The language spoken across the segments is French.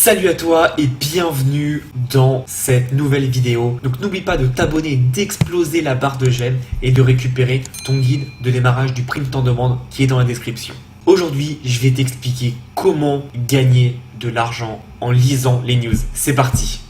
Salut à toi et bienvenue dans cette nouvelle vidéo. Donc n'oublie pas de t'abonner, d'exploser la barre de j'aime et de récupérer ton guide de démarrage du print en demande qui est dans la description. Aujourd'hui, je vais t'expliquer comment gagner de l'argent en lisant les news. C'est parti!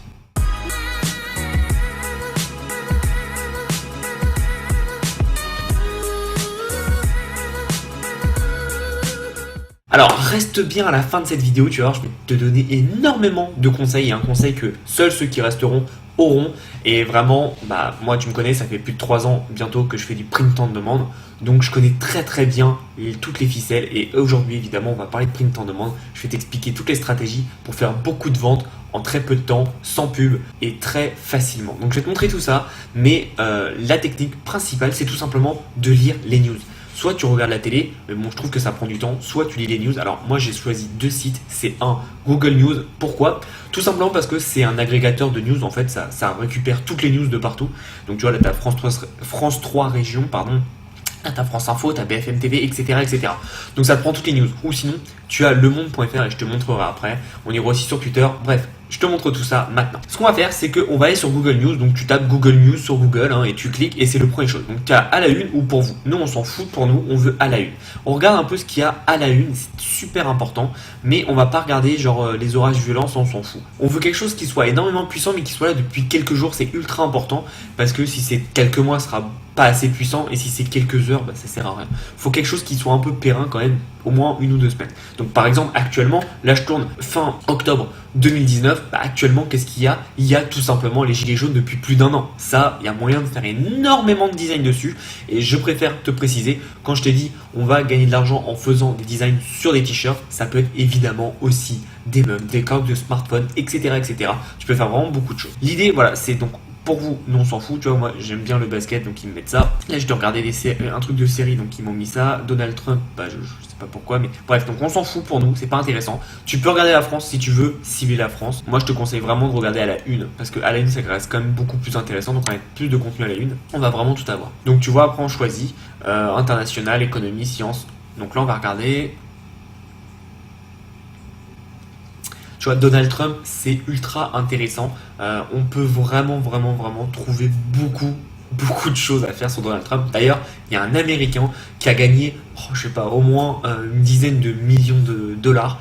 Alors reste bien à la fin de cette vidéo, tu vas voir, je vais te donner énormément de conseils et un conseil que seuls ceux qui resteront auront. Et vraiment, moi tu me connais, ça fait plus de 3 ans bientôt que je fais du print en demande. Donc je connais très bien toutes les ficelles et aujourd'hui évidemment on va parler de print en demande. Je vais t'expliquer toutes les stratégies pour faire beaucoup de ventes en très peu de temps, sans pub et très facilement. Donc je vais te montrer tout ça, mais la technique principale c'est tout simplement de lire les news. Soit tu regardes la télé, mais bon, je trouve que ça prend du temps, soit tu lis les news. Alors moi j'ai choisi 2 sites, c'est un Google News. Pourquoi? Tout simplement parce que c'est un agrégateur de news, en fait ça récupère toutes les news de partout. Donc tu vois là tu as France 3 régions, pardon. Là, t'as France Info, t'as BFM TV, etc. Donc ça te prend toutes les news. Ou sinon, tu as lemonde.fr et je te montrerai après. On ira aussi sur Twitter. Bref, je te montre tout ça maintenant. Ce qu'on va faire, c'est qu'on va aller sur Google News. Donc tu tapes Google News sur Google et tu cliques et c'est le premier chose. Donc tu as à la une ou pour vous. Nous, on s'en fout, pour nous, on veut à la une. On regarde un peu ce qu'il y a à la une, c'est super important. Mais on va pas regarder genre les orages violents, on s'en fout. On veut quelque chose qui soit énormément puissant mais qui soit là depuis quelques jours. C'est ultra important parce que si c'est quelques mois, ce sera pas assez puissant et si c'est quelques heures, ça sert à rien. Faut quelque chose qui soit un peu périn quand même, au moins 1 ou 2 semaines. Donc par exemple actuellement, là je tourne fin octobre 2019, actuellement qu'est-ce qu'il y a? Il y a tout simplement les gilets jaunes depuis plus d'1 an. Ça, il y a moyen de faire énormément de design dessus et je préfère te préciser, quand je t'ai dit on va gagner de l'argent en faisant des designs sur des t-shirts, ça peut être évidemment aussi des meubles, des coques de smartphone, etc. Tu peux faire vraiment beaucoup de choses. L'idée, voilà, c'est donc pour vous, nous on s'en fout, tu vois, moi j'aime bien le basket donc ils me mettent ça. Là je dois regarder un truc de série donc ils m'ont mis ça. Donald Trump, je sais pas pourquoi, mais bref, donc on s'en fout pour nous, c'est pas intéressant. Tu peux regarder la France si tu veux cibler la France. Moi je te conseille vraiment de regarder à la une parce que à la une ça reste quand même beaucoup plus intéressant, donc on va mettre plus de contenu à la une, on va vraiment tout avoir. Donc tu vois, après on choisit international, économie, sciences. Donc là on va regarder. Tu vois, Donald Trump, c'est ultra intéressant. On peut vraiment trouver beaucoup de choses à faire sur Donald Trump. D'ailleurs, il y a un Américain qui a gagné, je sais pas, au moins une dizaine de millions de dollars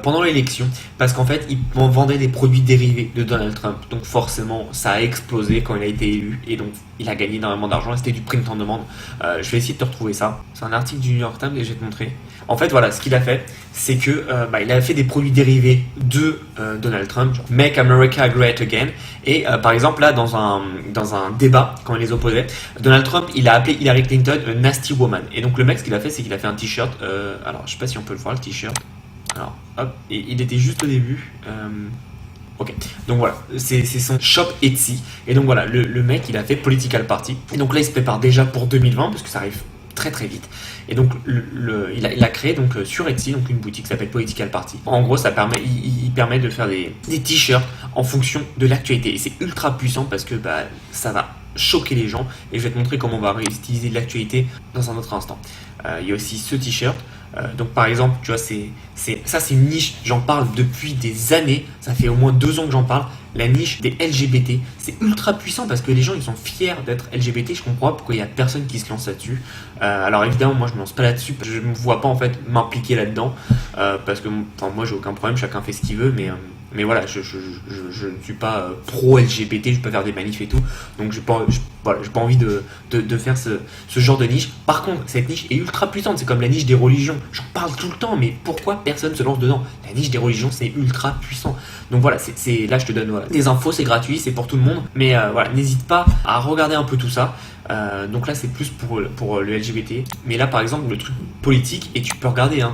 pendant l'élection parce qu'en fait, il vendait des produits dérivés de Donald Trump. Donc forcément, ça a explosé quand il a été élu et donc il a gagné énormément d'argent. C'était du print en demande. Je vais essayer de te retrouver ça. C'est un article du New York Times et je vais te montrer. En fait, voilà, ce qu'il a fait, c'est que il a fait des produits dérivés de Donald Trump, genre Make America Great Again. Et par exemple, là, dans un débat, quand il les opposait, Donald Trump, il a appelé Hillary Clinton a nasty woman. Et donc le mec, ce qu'il a fait, c'est qu'il a fait un t-shirt. Alors, je sais pas si on peut le voir, le t-shirt. Alors, hop, et il était juste au début. Ok, donc voilà, c'est son shop Etsy. Et donc voilà, le mec, il a fait Political Party. Et donc là, il se prépare déjà pour 2020, parce que ça arrive très vite. Et donc il a créé donc sur Etsy donc une boutique qui s'appelle Political Party. En gros, il permet de faire des t-shirts en fonction de l'actualité. Et c'est ultra puissant parce que ça va choquer les gens. Et je vais te montrer comment on va réutiliser l'actualité dans un autre instant. Il y a aussi ce t-shirt. Donc par exemple, tu vois, c'est une niche, j'en parle depuis des années, ça fait au moins 2 ans que j'en parle, la niche des LGBT, c'est ultra puissant parce que les gens ils sont fiers d'être LGBT, je comprends pas pourquoi il y a personne qui se lance là-dessus. Alors évidemment moi je me lance pas là-dessus, je me vois pas en fait m'impliquer là-dedans, parce que moi j'ai aucun problème, chacun fait ce qu'il veut, mais voilà, je ne suis pas pro-LGBT, je peux faire des manifs et tout, donc j'ai pas envie de faire ce genre de niche. Par contre, cette niche est ultra puissante, c'est comme la niche des religions, j'en parle tout le temps, mais pourquoi personne se lance dedans? La niche des religions, c'est ultra puissant. Donc voilà, là je te donne des infos, c'est gratuit, c'est pour tout le monde, mais voilà, n'hésite pas à regarder un peu tout ça. Donc là c'est plus pour le LGBT, mais là par exemple le truc politique, et tu peux regarder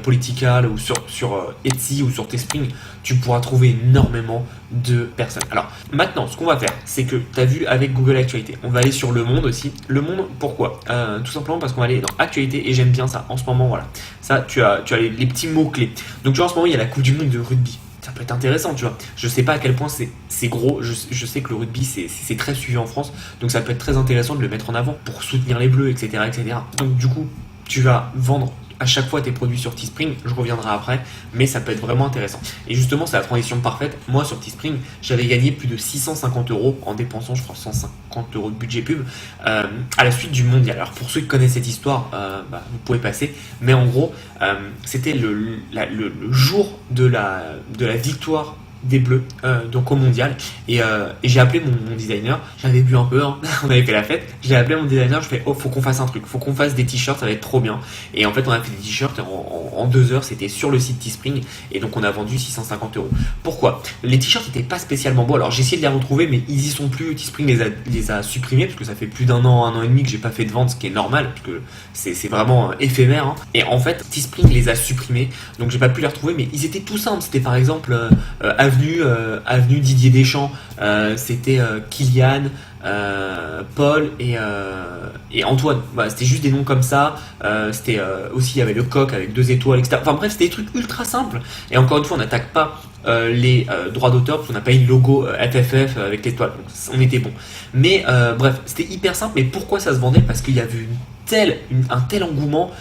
Political ou sur Etsy ou sur Teespring, tu pourras trouver énormément de personnes. Alors maintenant ce qu'on va faire, c'est que tu as vu avec Google Actualité, on va aller sur Le Monde aussi. Le Monde, pourquoi? Tout simplement parce qu'on va aller dans Actualité et j'aime bien ça en ce moment. Voilà, ça tu as les petits mots clés. Donc tu vois en ce moment il y a la Coupe du Monde de rugby. Ça peut être intéressant, tu vois. Je sais pas à quel point c'est gros. Je sais que le rugby c'est très suivi en France, donc ça peut être très intéressant de le mettre en avant pour soutenir les Bleus, etc. Donc du coup, tu vas vendre à chaque fois tes produits sur Teespring, je reviendrai après, mais ça peut être vraiment intéressant. Et justement, c'est la transition parfaite. Moi, sur Teespring, j'avais gagné plus de 650 euros en dépensant, je crois, 150 euros de budget pub à la suite du mondial. Alors, pour ceux qui connaissent cette histoire, vous pouvez passer, mais en gros, c'était le jour de la victoire des Bleus donc au mondial et j'ai appelé mon designer, j'avais bu un peu hein, on avait fait la fête, j'ai appelé mon designer, je fais oh faut qu'on fasse un truc, faut qu'on fasse des t-shirts, ça va être trop bien. Et en fait on a fait des t-shirts en 2 heures, c'était sur le site Teespring et donc on a vendu 650 euros. Pourquoi? Les t-shirts n'étaient pas spécialement beaux, alors j'ai essayé de les retrouver mais ils y sont plus, Teespring les a supprimés parce que ça fait plus d'un an et demi que j'ai pas fait de vente, ce qui est normal parce que c'est vraiment éphémère hein. Et en fait Teespring les a supprimés donc j'ai pas pu les retrouver, mais ils étaient tout simples, c'était par exemple avenue Didier Deschamps, c'était Kylian, Paul et Antoine. Voilà, c'était juste des noms comme ça. C'était aussi il y avait le coq avec 2 étoiles, etc. Enfin bref, c'était des trucs ultra simples. Et encore une fois, on n'attaque pas les droits d'auteur parce qu'on n'a pas eu le logo FFF avec l'étoile. Donc on était bon. Mais bref, c'était hyper simple. Mais pourquoi ça se vendait? Parce qu'il y avait un tel engouement,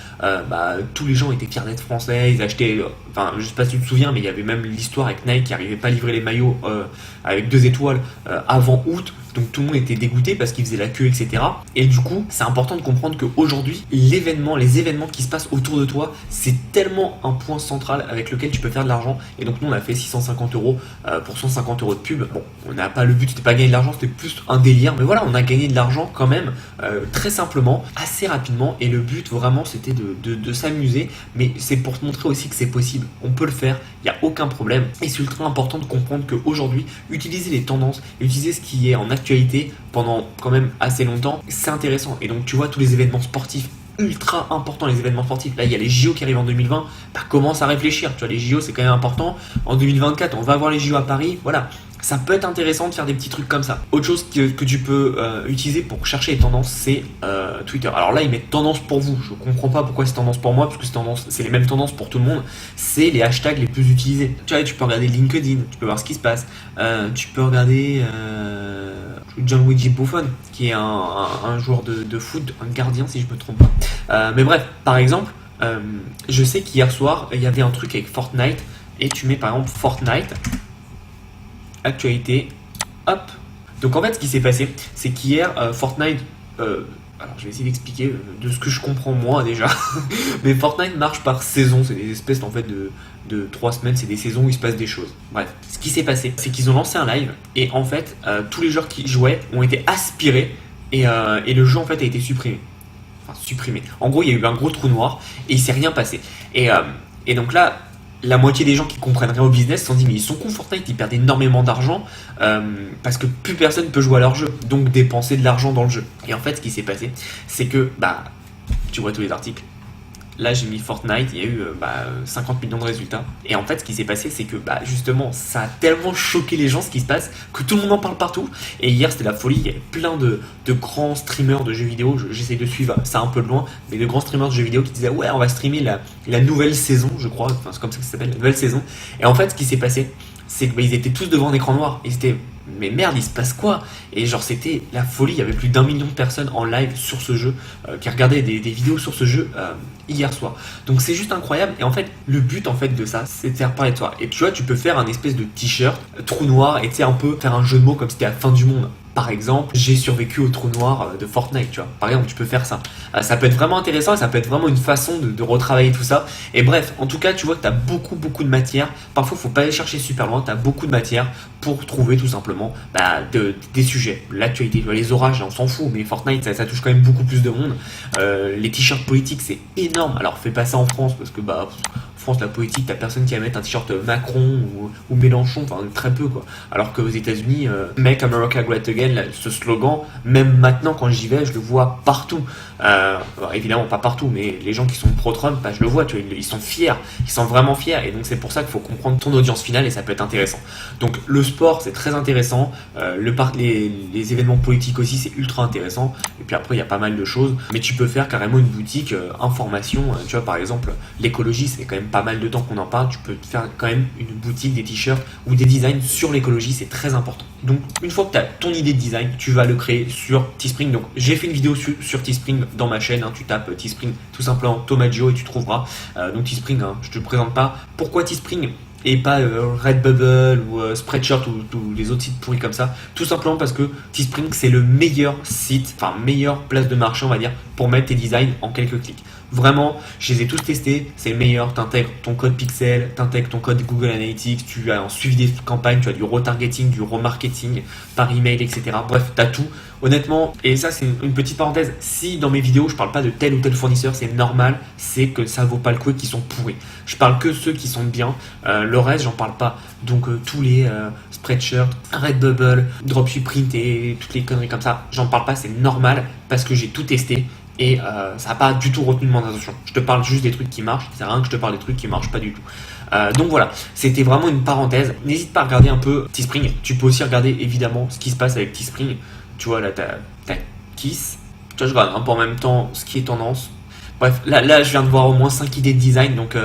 tous les gens étaient fiers d'être français, ils achetaient, je sais pas si tu te souviens, mais il y avait même l'histoire avec Nike qui n'arrivait pas à livrer les maillots avec 2 étoiles avant août, donc tout le monde était dégoûté parce qu'ils faisaient la queue, etc. Et du coup, c'est important de comprendre qu'aujourd'hui, les événements qui se passent autour de toi, c'est tellement un point central avec lequel tu peux faire de l'argent. Et donc nous, on a fait 650 euros pour 150 euros de pub. Bon, on n'a pas le but, c'était pas gagner de l'argent, c'était plus un délire, mais voilà, on a gagné de l'argent quand même, très simplement, assez rapidement, et le but vraiment c'était de s'amuser, mais c'est pour te montrer aussi que c'est possible, on peut le faire, il n'y a aucun problème, et c'est ultra important de comprendre qu'aujourd'hui, utiliser les tendances, utiliser ce qui est en actualité pendant quand même assez longtemps, c'est intéressant. Et donc tu vois tous les événements sportifs ultra importants, les événements sportifs, là il y a les JO qui arrivent en 2020, commence à réfléchir, tu vois, les JO c'est quand même important, en 2024 on va avoir les JO à Paris, voilà. Ça peut être intéressant de faire des petits trucs comme ça. Autre chose que tu peux utiliser pour chercher les tendances, c'est Twitter. Alors là, ils mettent tendance pour vous. Je comprends pas pourquoi c'est tendance pour moi, parce que c'est les mêmes tendances pour tout le monde. C'est les hashtags les plus utilisés. Tu vois, tu peux regarder LinkedIn, tu peux voir ce qui se passe. Tu peux regarder Gianluigi Buffon, qui est un joueur de foot, un gardien si je me trompe pas. Mais bref, par exemple, je sais qu'hier soir, il y avait un truc avec Fortnite, et tu mets par exemple Fortnite, actualité, hop. Donc en fait ce qui s'est passé, c'est qu'hier Fortnite, alors je vais essayer d'expliquer de ce que je comprends moi déjà, mais Fortnite marche par saison, c'est des espèces en fait de 3 semaines, c'est des saisons où il se passe des choses. Bref, ce qui s'est passé, c'est qu'ils ont lancé un live et en fait tous les joueurs qui jouaient ont été aspirés et le jeu en fait a été supprimé. Enfin supprimé. En gros il y a eu un gros trou noir et il s'est rien passé. Et donc là, la moitié des gens qui comprennent rien au business se sont dit mais ils sont cons, Fortnite, ils perdent énormément d'argent parce que plus personne ne peut jouer à leur jeu, donc dépenser de l'argent dans le jeu. Et en fait ce qui s'est passé, c'est que tu vois tous les articles. Là j'ai mis Fortnite, il y a eu 50 millions de résultats. Et en fait ce qui s'est passé, c'est que justement ça a tellement choqué les gens ce qui se passe que tout le monde en parle partout. Et hier c'était la folie, il y avait plein de grands streamers de jeux vidéo, j'essaie de suivre ça un peu de loin, mais de grands streamers de jeux vidéo qui disaient ouais on va streamer la nouvelle saison, je crois, enfin c'est comme ça que ça s'appelle, la nouvelle saison. Et en fait ce qui s'est passé, c'est qu'ils étaient tous devant un écran noir, ils étaient mais merde, il se passe quoi? Et genre c'était la folie, il y avait plus d'1 million de personnes en live sur ce jeu qui regardaient des vidéos sur ce jeu hier soir. Donc c'est juste incroyable. Et en fait le but en fait de ça, c'est de faire parler de toi. Et tu vois, tu peux faire un espèce de t-shirt trou noir et tu sais un peu faire un jeu de mots comme si c'était la fin du monde. Par exemple, j'ai survécu au trou noir de Fortnite, tu vois. Par exemple, tu peux faire ça. Ça peut être vraiment intéressant et ça peut être vraiment une façon de retravailler tout ça. Et bref, en tout cas, tu vois que tu as beaucoup de matière. Parfois, il faut pas aller chercher super loin. Tu as beaucoup de matière pour trouver tout simplement des sujets. L'actualité, tu vois, les orages, on s'en fout, mais Fortnite, ça touche quand même beaucoup plus de monde. Les t-shirts politiques, c'est énorme. Alors, fais pas ça en France parce que France, la politique, t'as personne qui va mettre un t-shirt Macron ou Mélenchon, enfin très peu quoi. Alors qu'aux États-Unis, Make America Great Again, là, ce slogan, même maintenant quand j'y vais, je le vois partout. Évidemment pas partout, mais les gens qui sont pro-Trump, je le vois, tu vois, ils sont fiers, ils sont vraiment fiers, et donc c'est pour ça qu'il faut comprendre ton audience finale et ça peut être intéressant. Donc le sport c'est très intéressant, les événements politiques aussi c'est ultra intéressant, et puis après il y a pas mal de choses, mais tu peux faire carrément une boutique information, tu vois par exemple l'écologie c'est quand même pas mal de temps qu'on en parle, tu peux te faire quand même une boutique, des t-shirts ou des designs sur l'écologie, c'est très important. Donc une fois que tu as ton idée de design, tu vas le créer sur Teespring. Donc j'ai fait une vidéo sur Teespring dans ma chaîne, hein, tu tapes Teespring tout simplement Tomaggio et tu trouveras. Donc Teespring, hein, je te présente pas. Pourquoi Teespring et pas Redbubble ou Spreadshirt ou les autres sites pourris comme ça? Tout simplement parce que Teespring c'est le meilleur site, enfin meilleure place de marché on va dire pour mettre tes designs en quelques clics. Vraiment, je les ai tous testés, c'est le meilleur. Tu intègres ton code Pixel, tu intègres ton code Google Analytics, tu as un suivi des campagnes, tu as du retargeting, du remarketing par email, etc. Bref, tu as tout. Honnêtement, et ça c'est une petite parenthèse, si dans mes vidéos je parle pas de tel ou tel fournisseur, c'est normal, c'est que ça vaut pas le coup et qu'ils sont pourris. Je parle que ceux qui sont bien, le reste j'en parle pas. Donc tous les Spreadshirt, Redbubble, Dropshiprint et toutes les conneries comme ça, j'en parle pas, c'est normal parce que j'ai tout testé. Et ça n'a pas du tout retenu mon attention. Je te parle juste des trucs qui marchent, c'est rien que je te parle des trucs qui marchent pas du tout. Donc voilà, c'était vraiment une parenthèse. N'hésite pas à regarder un peu Teespring. Tu peux aussi regarder évidemment ce qui se passe avec Teespring. Tu vois là, t'as Kiss. Tu vois, je regarde un peu en même temps ce qui est tendance. Bref, là je viens de voir au moins 5 idées de design, donc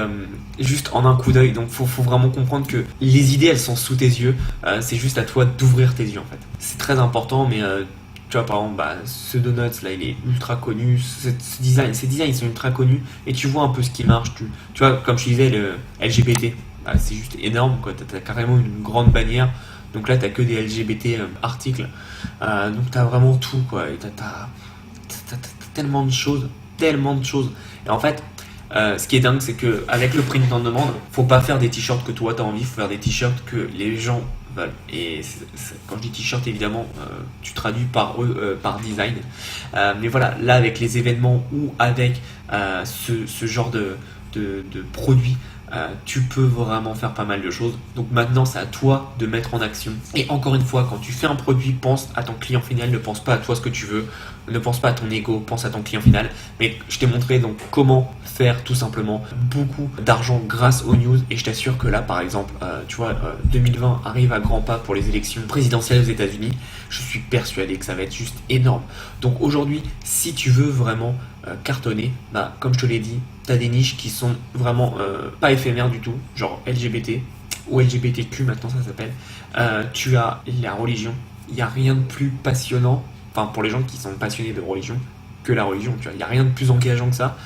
juste en un coup d'œil. Donc faut vraiment comprendre que les idées elles sont sous tes yeux. C'est juste à toi d'ouvrir tes yeux en fait. C'est très important, mais tu vois, par exemple, ce Donuts là, il est ultra connu. Ces designs ils sont ultra connus. Et tu vois un peu ce qui marche. Tu vois, comme je disais, le LGBT, c'est juste énorme, quoi. T'as carrément une grande bannière. Donc là, t'as que des LGBT articles. Donc t'as vraiment tout, quoi. Et t'as tellement de choses. Tellement de choses. Et en fait, ce qui est dingue, c'est qu'avec le print en demande, faut pas faire des t-shirts que toi t'as envie, faut faire des t-shirts que les gens veulent. Et quand je dis t-shirt, évidemment, tu traduis par eux, par design. Mais voilà, là avec les événements ou avec ce genre de produits, tu peux vraiment faire pas mal de choses. Donc maintenant, c'est à toi de mettre en action. Et encore une fois, quand tu fais un produit, pense à ton client final, ne pense pas à toi ce que tu veux, ne pense pas à ton ego, pense à ton client final. Mais je t'ai montré donc comment faire tout simplement beaucoup d'argent grâce aux news. Et je t'assure que là, par exemple, tu vois, 2020 arrive à grands pas pour les élections présidentielles aux États-Unis. Je suis persuadé que ça va être juste énorme. Donc aujourd'hui, si tu veux vraiment cartonner, comme je te l'ai dit, tu as des niches qui sont vraiment pas éphémères du tout, genre LGBT ou LGBTQ maintenant ça s'appelle. Tu as la religion, il n'y a rien de plus passionnant, enfin pour les gens qui sont passionnés de religion, que la religion, tu vois, il n'y a rien de plus engageant que ça.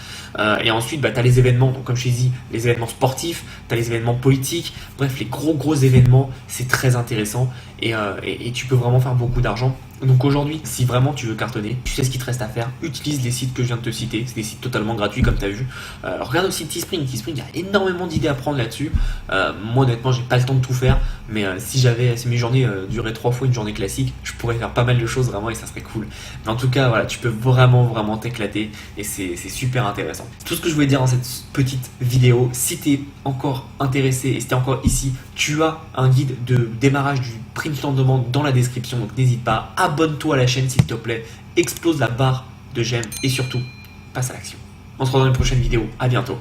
Et ensuite, tu as les événements, donc comme je t'ai dit, les événements sportifs, tu as les événements politiques, bref, les gros événements, c'est très intéressant et tu peux vraiment faire beaucoup d'argent. Donc aujourd'hui, si vraiment tu veux cartonner, tu sais ce qu'il te reste à faire, utilise les sites que je viens de te citer, c'est des sites totalement gratuits comme tu as vu. Regarde aussi Teespring, il y a énormément d'idées à prendre là-dessus. Moi honnêtement, j'ai pas le temps de tout faire, mais si mes journées duraient 3 fois une journée classique, je pourrais faire pas mal de choses vraiment et ça serait cool. Mais en tout cas, voilà, tu peux vraiment t'éclater et c'est super intéressant. Tout ce que je voulais dire dans cette petite vidéo, si tu es encore intéressé et si tu es encore ici, tu as un guide de démarrage du print en demande dans la description, donc n'hésite pas, abonne-toi à la chaîne s'il te plaît, explose la barre de j'aime et surtout, passe à l'action. On se retrouve dans une prochaine vidéo, à bientôt.